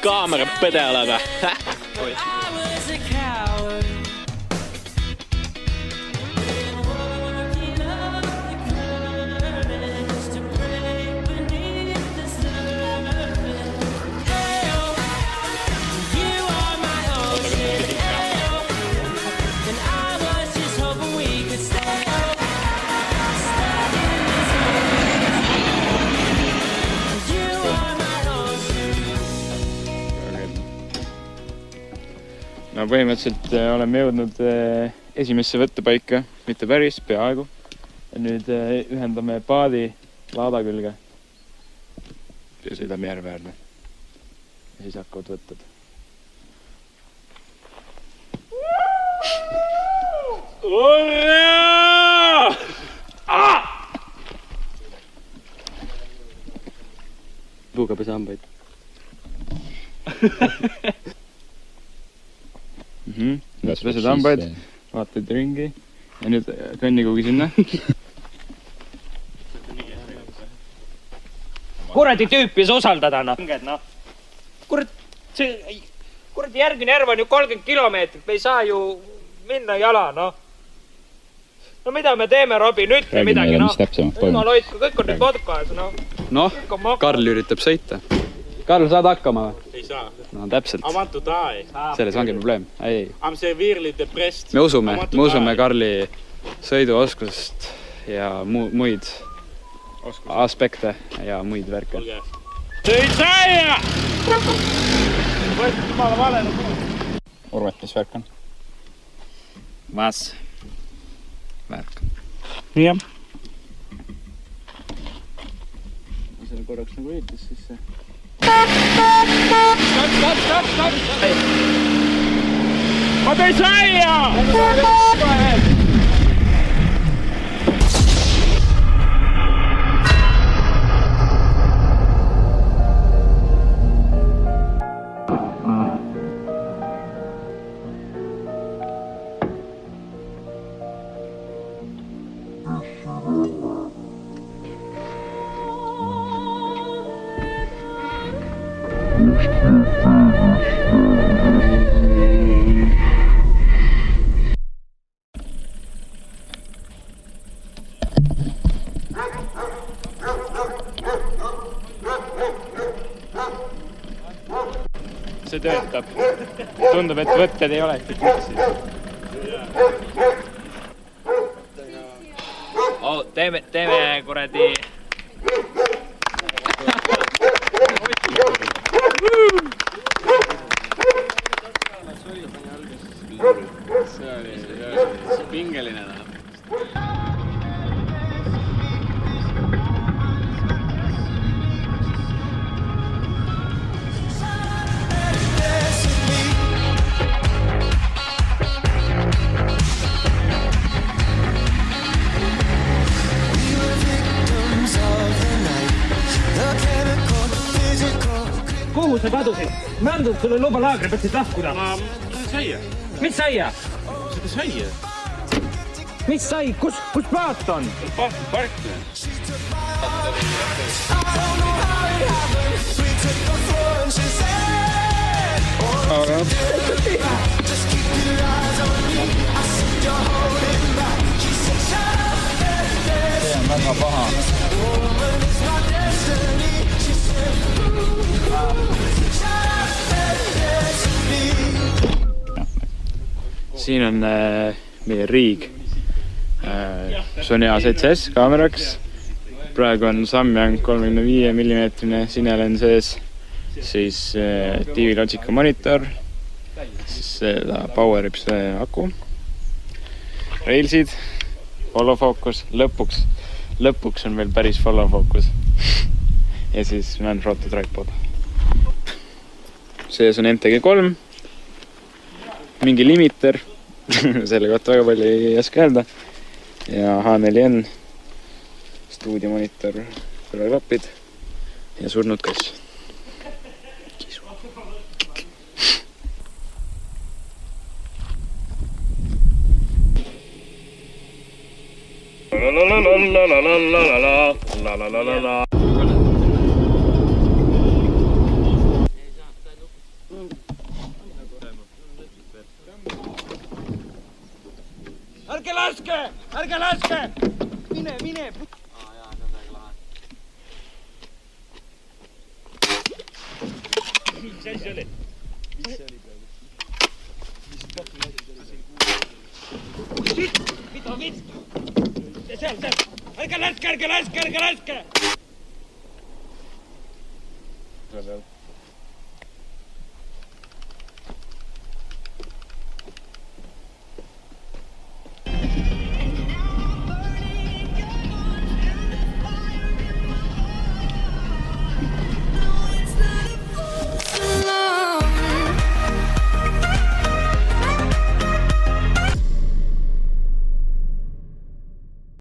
Kaamera pedalaga. No põhimõtteliselt oleme jõudnud esimesse võttepaika, mitte päris, peaaegu. Ja nüüd ühendame paadi laada külge. Ja sõidame järve äärde. Ja siis hakkavad võtted. Urraa! Puuga pesa hambaid. Pesed hambaid, vaatad ringi ja nüüd kõnni kuhugi sinna. Kuradi tüüpis usaldada, noh. Kuradi järgmine järv on ju 30 kilomeetrit, me ei saa ju minna jala, noh. No mida me teeme, Robi, nüüd me midagi, noh. Jumal hoidku, kõik on nüüd vodkas, noh. Noh, Karl üritab sõita. Karl, saad hakkama? Ei saa. No täpselt. I want to die. Selles ongi probleem. Ei. I'm severely depressed. Me usume Karli sõiduoskusest ja muid aspekte ja muid värke. Sõid saia! Võetud jumala valele. Urvet, mis värk on? Vas. Värk. Jah. Ma selle korraks nagu eetis sisse. Stop! Ma tõi saia! See töötab. Tundub, et võtted ei ole siis. Teeme kuradi... See oli pingeline. Kuhu sa kadusid? Ma andnud sulle luba laagri, pead siit lahkuda. Ma tõin saia. Mis saia? Seda saia. Mis sai? Kus paat on? Park. See on väga paha. Siin on meie riig Sony A7S kaameraks. Praegu on Samyang 35 mm sinelen sees, siis TV Logica monitor, siis seda powerib see aku, railsid, follow focus, lõpuks on veel päris follow focus ja siis Manfrotto tripod. Sees on MTG3, mingi limiter, selle kohta väga palju ei oska öelda, ja H4N, stuudiomonitor, kõrvaklapid ja surnud kass. Kisu. laske! Ärge laske! Mine, mine! Mis asi oli? Mida vist? Seal! Ärge laske!